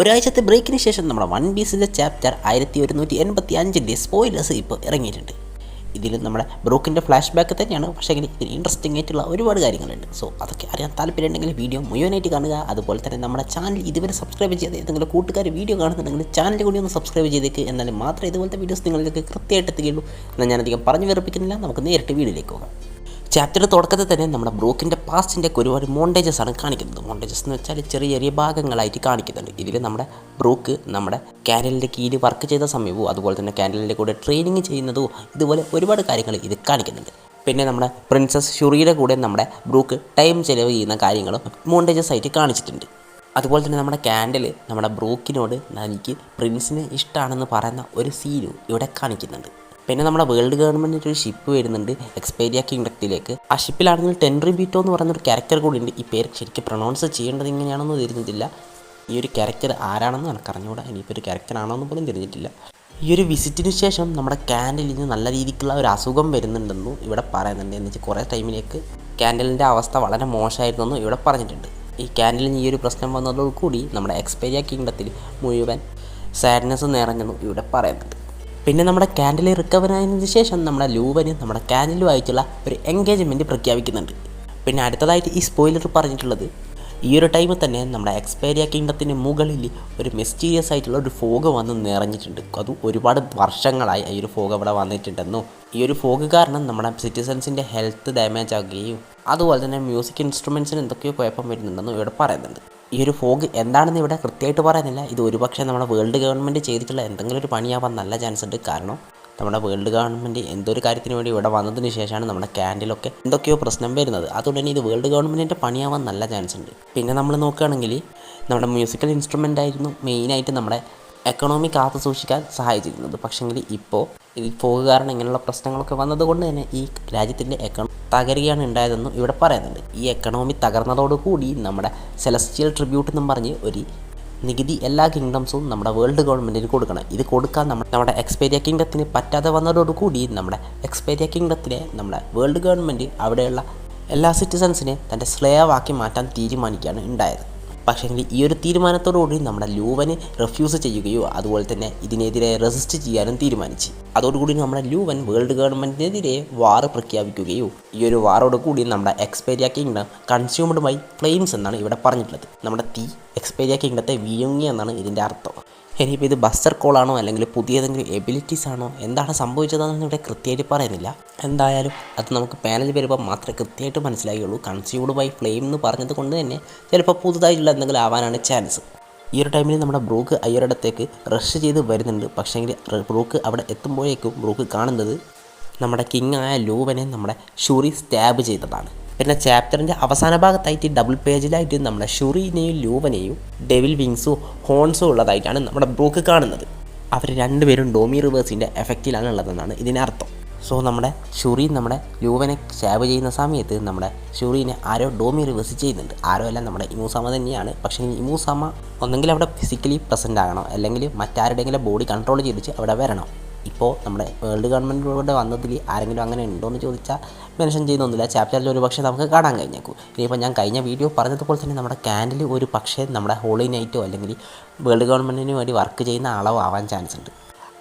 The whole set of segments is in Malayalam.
ഒരാഴ്ചത്തെ ബ്രേക്കിന് ശേഷം നമ്മുടെ വൺ പീസിൻ്റെ ചാപ്റ്റർ 1185 സ്പോയിലേഴ്സ് ഇപ്പോൾ ഇറങ്ങിയിട്ടുണ്ട്. ഇതിൽ നമ്മുടെ ബ്രൂക്കിൻ്റെ ഫ്ലാഷ് ബാക്ക് തന്നെയാണ്, പക്ഷേ ഇതിൽ ഇൻട്രസ്റ്റിംഗ് ആയിട്ടുള്ള ഒരുപാട് കാര്യങ്ങളുണ്ട്. സോ അതൊക്കെ അറിയാൻ താല്പര്യമുണ്ടെങ്കിൽ വീഡിയോ മുഴുവനായിട്ട് കാണുക. അതുപോലെ തന്നെ നമ്മുടെ ചാനൽ ഇതുവരെ സബ്സ്ക്രൈബ് ചെയ്ത് ഏതെങ്കിലും കൂട്ടുകാർ വീഡിയോ കാണുന്നുണ്ടെങ്കിൽ ചാനൽ കൂടി ഒന്ന് സബ്സ്ക്രൈബ് ചെയ്തേക്ക്. എന്നാലും മാത്രമേ ഇതുപോലത്തെ വീഡിയോസ് നിങ്ങളിലേക്ക് കൃത്യമായിട്ട് എത്തുകയുള്ളൂ. എന്നാൽ ഞാനധികം പറഞ്ഞു വെറുപ്പിക്കുന്നില്ല, നമുക്ക് നേരിട്ട് വീഡിയോയിലേക്ക് പോകാം. ചാപ്റ്ററിൻ്റെ തുടക്കത്തിൽ തന്നെ നമ്മുടെ ബ്രൂക്കിൻ്റെ പാസ്റ്റിൻ്റെ ഒരുപാട് മോണ്ടേജസ് ആണ് കാണിക്കുന്നത്. മോണ്ടേജസ് എന്ന് വെച്ചാൽ ചെറിയ ചെറിയ ഭാഗങ്ങളായിട്ട് കാണിക്കുന്നുണ്ട്. ഇതിൽ നമ്മുടെ ബ്രൂക്ക് നമ്മുടെ കാനലിൻ്റെ കീഴിൽ വർക്ക് ചെയ്ത സമയവും അതുപോലെ തന്നെ കാനലിൻ്റെ കൂടെ ട്രെയിനിങ് ചെയ്യുന്നതും ഇതുപോലെ ഒരുപാട് കാര്യങ്ങൾ ഇത് കാണിക്കുന്നുണ്ട്. പിന്നെ നമ്മുടെ പ്രിൻസസ് ഷുറിയുടെ കൂടെ നമ്മുടെ ബ്രൂക്ക് ടൈം ചെലവ് ചെയ്യുന്ന കാര്യങ്ങളും മോണ്ടേജസ് ആയിട്ട് കാണിച്ചിട്ടുണ്ട്. അതുപോലെ തന്നെ നമ്മുടെ കാൻഡിൽ നമ്മുടെ ബ്രൂക്കിനോട് എനിക്ക് പ്രിൻസിനെ ഇഷ്ടമാണെന്ന് പറയുന്ന ഒരു സീനും ഇവിടെ കാണിക്കുന്നുണ്ട്. പിന്നെ നമ്മുടെ വേൾഡ് ഗവൺമെൻറ്റിൻ്റെ ഒരു ഷിപ്പ് വരുന്നുണ്ട് എക്സ്പേരിയ കിങ്ഡത്തിലേക്ക്. ആ ഷിപ്പിലാണെങ്കിൽ ടെൻറി ബീറ്റോ എന്ന് പറയുന്നൊരു ക്യാരക്ടർ കൂടി ഉണ്ട്. ഈ പേര് ശരിക്കും പ്രൊണൗൺസ് ചെയ്യേണ്ടത് ഇങ്ങനെയാണെന്ന് തിരിഞ്ഞിട്ടില്ല. ഈ ഒരു ക്യാരക്ടർ ആരാണെന്ന് എനിക്ക് അറിഞ്ഞുകൂടാ. ഇനിയിപ്പോൾ ഒരു ക്യാരക്ടർ ആണോ എന്ന് പോലും തിരിഞ്ഞിട്ടില്ല. ഈ ഒരു വിസിറ്റിന് ശേഷം നമ്മുടെ കാൻഡലിന് നല്ല രീതിക്കുള്ള ഒരു അസുഖം വരുന്നുണ്ടെന്നും ഇവിടെ പറയുന്നുണ്ട്. എന്ന് വെച്ചാൽ കുറേ ടൈമിലേക്ക് കാൻഡലിൻ്റെ അവസ്ഥ വളരെ മോശമായിരുന്നെന്നും ഇവിടെ പറഞ്ഞിട്ടുണ്ട്. ഈ കാൻഡലിന് ഈ ഒരു പ്രശ്നം വന്നതോടുകൂടി നമ്മുടെ എക്സ്പേരിയ കിങ്ഡത്തിൽ മുഴുവൻ സാഡ്നെസ് നിറഞ്ഞെന്നും ഇവിടെ പറയുന്നുണ്ട്. പിന്നെ നമ്മുടെ കാൻഡിൽ റിക്കവർ ആയതിനു ശേഷം നമ്മുടെ ലൂവന് നമ്മുടെ കാൻഡിലുമായിട്ടുള്ള ഒരു എൻഗേജ്മെൻറ്റ് പ്രഖ്യാപിക്കുന്നുണ്ട്. പിന്നെ അടുത്തതായിട്ട് ഈ സ്പോയിലർ പറഞ്ഞിട്ടുള്ളത് ഈ ഒരു ടൈമിൽ തന്നെ നമ്മുടെ എക്സ്പേരിയ കിങ്ഡത്തിന് മുകളിൽ ഒരു മിസ്റ്റീരിയസ് ആയിട്ടുള്ള ഒരു ഫോഗ് വന്ന് നിറഞ്ഞിട്ടുണ്ട്. അത് ഒരുപാട് വർഷങ്ങളായി ഈ ഒരു ഫോഗ് അവിടെ വന്നിട്ടുണ്ടെന്നും ഈ ഒരു ഫോഗ് കാരണം നമ്മുടെ സിറ്റിസൺസിൻ്റെ ഹെൽത്ത് ഡാമേജ് ആകുകയും അതുപോലെ തന്നെ മ്യൂസിക് ഇൻസ്ട്രുമെൻസിന് എന്തൊക്കെയോ കുഴപ്പം വരുന്നുണ്ടെന്നും ഇവിടെ പറയുന്നുണ്ട്. ഈ ഒരു ഫോഗ് എന്താണെന്ന് ഇവിടെ കൃത്യമായിട്ട് പറയുന്നില്ല. ഇത് ഒരുപക്ഷെ നമ്മുടെ വേൾഡ് ഗവൺമെൻറ് ചെയ്തിട്ടുള്ള എന്തെങ്കിലും ഒരു പണിയാവാൻ നല്ല ചാൻസ് ഉണ്ട്. കാരണം നമ്മുടെ വേൾഡ് ഗവൺമെൻറ് എന്തൊരു കാര്യത്തിന് വേണ്ടി ഇവിടെ വന്നതിന് ശേഷമാണ് നമ്മുടെ കാൻഡിലൊക്കെ എന്തൊക്കെയോ പ്രശ്നം വരുന്നത്. അതുകൊണ്ട് തന്നെ ഇത് വേൾഡ് ഗവൺമെൻറ്റിൻ്റെ പണിയാവാൻ നല്ല ചാൻസ് ഉണ്ട്. പിന്നെ നമ്മൾ നോക്കുകയാണെങ്കിൽ നമ്മുടെ മ്യൂസിക്കൽ ഇൻസ്ട്രുമെൻ്റ് ആയിരുന്നു മെയിനായിട്ട് നമ്മുടെ എക്കണോമി കാത്തു സൂക്ഷിക്കാൻ സഹായിച്ചിരുന്നത്. പക്ഷേങ്കിൽ ഇപ്പോൾ ഈ ഫോഗ് കാരണം ഇങ്ങനെയുള്ള പ്രശ്നങ്ങളൊക്കെ വന്നതുകൊണ്ട് തന്നെ ഈ രാജ്യത്തിൻ്റെ എക്കണോമി തകരുകയാണ് ഉണ്ടായതെന്നും ഇവിടെ പറയുന്നുണ്ട്. ഈ എക്കണോമി തകർന്നതോടുകൂടി നമ്മുടെ സെലസ്റ്റിയൽ ട്രിബ്യൂട്ട് എന്നും പറഞ്ഞ് ഒരു നികുതി എല്ലാ കിങ്ഡംസും നമ്മുടെ വേൾഡ് ഗവൺമെൻറ്റിന് കൊടുക്കണം. ഇത് കൊടുക്കാൻ നമ്മുടെ എക്സ്പേരിയ കിങ്ഡത്തിന് പറ്റാതെ വന്നതോടുകൂടി നമ്മുടെ എക്സ്പേരിയ കിങ്ഡത്തിനെ നമ്മുടെ വേൾഡ് ഗവൺമെൻറ് അവിടെയുള്ള എല്ലാ സിറ്റിസൺസിനെ തൻ്റെ സ്ലേവ് ആക്കി മാറ്റാൻ തീരുമാനിക്കുകയാണ് ഉണ്ടായത്. പക്ഷേ ഈ ഒരു തീരുമാനത്തോടുകൂടി നമ്മുടെ ലൂവന് റെഫ്യൂസ് ചെയ്യുകയോ അതുപോലെ തന്നെ ഇതിനെതിരെ റെസിസ്റ്റ് ചെയ്യാനും തീരുമാനിച്ചു. അതോടുകൂടി നമ്മുടെ ലൂവൻ വേൾഡ് ഗവൺമെൻറ്റിനെതിരെ വാർ പ്രഖ്യാപിക്കുകയോ ഈ ഒരു വാറോട് കൂടി നമ്മുടെ എക്സ്പേരിയ കിങ്ഡം കൺസ്യൂംഡ് ബൈ ഫ്ലെയിംസ് എന്നാണ് ഇവിടെ പറഞ്ഞിട്ടുള്ളത്. നമ്മുടെ തീ എക്സ്പേരിയ കിങ്ഡത്തെ വിഴുങ്ങി എന്നാണ് ഇതിൻ്റെ അർത്ഥം. ഇനിയിപ്പോൾ ഇത് ബസ്റ്റർ കോളാണോ അല്ലെങ്കിൽ പുതിയ ഏതെങ്കിലും എബിലിറ്റീസ് ആണോ എന്താണ് സംഭവിച്ചതെന്ന് ഇവിടെ കൃത്യമായിട്ട് പറയുന്നില്ല. എന്തായാലും അത് നമുക്ക് പാനൽ വരുമ്പോൾ മാത്രമേ കൃത്യമായിട്ട് മനസ്സിലാകുകയുള്ളൂ. കൺസ്യൂംഡ് ബൈ ഫ്ലെയിം എന്ന് പറഞ്ഞത് കൊണ്ട് തന്നെ ചിലപ്പോൾ പുതുതായിട്ടുള്ള എന്തെങ്കിലും ആവാനാണ് ചാൻസ്. ഈ ഒരു ടൈമിൽ നമ്മുടെ ബ്രൂക്ക് അയ്യറിടത്തേക്ക് റഷ് ചെയ്ത് വരുന്നുണ്ട്. പക്ഷേങ്കിൽ ബ്രൂക്ക് അവിടെ എത്തുമ്പോഴേക്കും ബ്രൂക്ക് കാണുന്നത് നമ്മുടെ കിങ് ആയ ലൂവനെ നമ്മുടെ ഷുറി സ്റ്റാബ് ചെയ്തതാണ്. പിന്നെ ചാപ്റ്ററിൻ്റെ അവസാന ഭാഗത്തായിട്ട് ഡബിൾ പേജിലായിട്ട് നമ്മുടെ ഷുറിനെയും ലൂവനെയും ഡെവിൽ വിങ്സും ഹോൺസും ഉള്ളതായിട്ടാണ് നമ്മുടെ ബ്രൂക്ക് കാണുന്നത്. അവർ രണ്ടുപേരും ഡോമി റിവേഴ്സിൻ്റെ എഫക്റ്റിലാണ് ഉള്ളതെന്നാണ് ഇതിനർത്ഥം. സോ നമ്മുടെ ഷുറി നമ്മുടെ ലൂവനെ സ്റ്റാബ് ചെയ്യുന്ന സമയത്ത് നമ്മുടെ ഷുറിനെ ആരോ ഡോമി റിവേഴ്സ് ചെയ്യുന്നുണ്ട്. ആരോ അല്ല, നമ്മുടെ ഇമൂസാമ തന്നെയാണ്. പക്ഷേ ഇമൂസാമ ഒന്നെങ്കിൽ അവിടെ ഫിസിക്കലി പ്രസൻ്റ് ആകണം, അല്ലെങ്കിൽ മറ്റാരുടെയെങ്കിലും ബോഡി കൺട്രോൾ ചെയ്തിട്ട് അവിടെ വരണം. ഇപ്പോൾ നമ്മുടെ വേൾഡ് ഗവൺമെൻറ്റിലൂടെ വന്നതിൽ ആരെങ്കിലും അങ്ങനെ ഉണ്ടോ എന്ന് ചോദിച്ചാൽ മെൻഷൻ ചെയ്യുന്നൊന്നുമില്ല. ചാപ്റ്ററിൽ ഒരു പക്ഷേ നമുക്ക് കാണാൻ കഴിഞ്ഞേക്കും. ഇനിയിപ്പോൾ ഞാൻ കഴിഞ്ഞ വീഡിയോ പറഞ്ഞതുപോലെ തന്നെ നമ്മുടെ കാൻഡിൽ ഒരു പക്ഷേ നമ്മുടെ ഹോളി നൈറ്റോ അല്ലെങ്കിൽ വേൾഡ് ഗവൺമെൻറ്റിന് വേണ്ടി വർക്ക് ചെയ്യുന്ന ആളോ ആവാൻ ചാൻസ് ഉണ്ട്.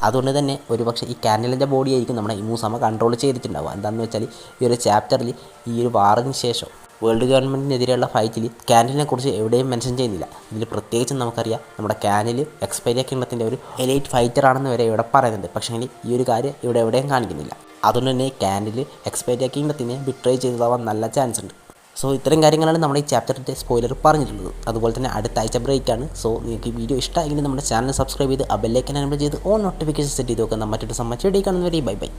അതുകൊണ്ട് തന്നെ ഒരു പക്ഷേ ഈ കാൻഡിലിൻ്റെ ബോഡി ആയിരിക്കും നമ്മുടെ ഇമൂസാമ കൺട്രോൾ ചെയ്തിട്ടുണ്ടാവുക. എന്താണെന്ന് വെച്ചാൽ ഈ ഒരു ചാപ്റ്ററിൽ ഈ ഒരു വാറിന് ശേഷം വേൾഡ് ഗവൺമെൻറ്റിനെതിരെയുള്ള ഫൈറ്റിൽ കാൻഡിലിനെ കുറിച്ച് എവിടെയും മെൻഷൻ ചെയ്യുന്നില്ല. ഇതിൽ പ്രത്യേകിച്ചും നമുക്കറിയാം നമ്മുടെ കാൻഡിൽ എക്സ്പേരിയ കിങ്ഡത്തിൻ്റെ ഒരു എലൈറ്റ് ഫൈറ്റർ ആണെന്ന് വരെ ഇവിടെ പറയുന്നുണ്ട്. പക്ഷേ ഈ ഒരു കാര്യം ഇവിടെ എവിടെയും കാണിക്കുന്നില്ല. അതുകൊണ്ട് തന്നെ കാൻഡിൽ എക്സ്പേരിയ കിങ്ഡത്തിനെ ബിട്രേ ചെയ്തതാവാൻ നല്ല ചാൻസ് ഉണ്ട്. സോ ഇത്തരം കാര്യങ്ങളാണ് നമ്മുടെ ഈ ചാപ്റ്ററിൻ്റെ സ്പോയിലർ പറഞ്ഞിട്ടുള്ളത്. അതുപോലെ തന്നെ അടുത്ത ആഴ്ച ബ്രേക്കാണ്. സോ നിങ്ങൾക്ക് ഈ വീഡിയോ ഇഷ്ടമായെങ്കിൽ നമ്മുടെ ചാനൽ സബ്സ്ക്രൈബ് ചെയ്ത് ആ ബെല്ലൈക്കൻ എനേബിൾ ചെയ്ത് ഓൺ നോട്ടിഫിക്കേഷൻ സെറ്റ് ചെയ്ത് നോക്കുക. മറ്റൊരു സമ്മതിച്ച് കാണുന്നവരെ ബൈ ബൈ.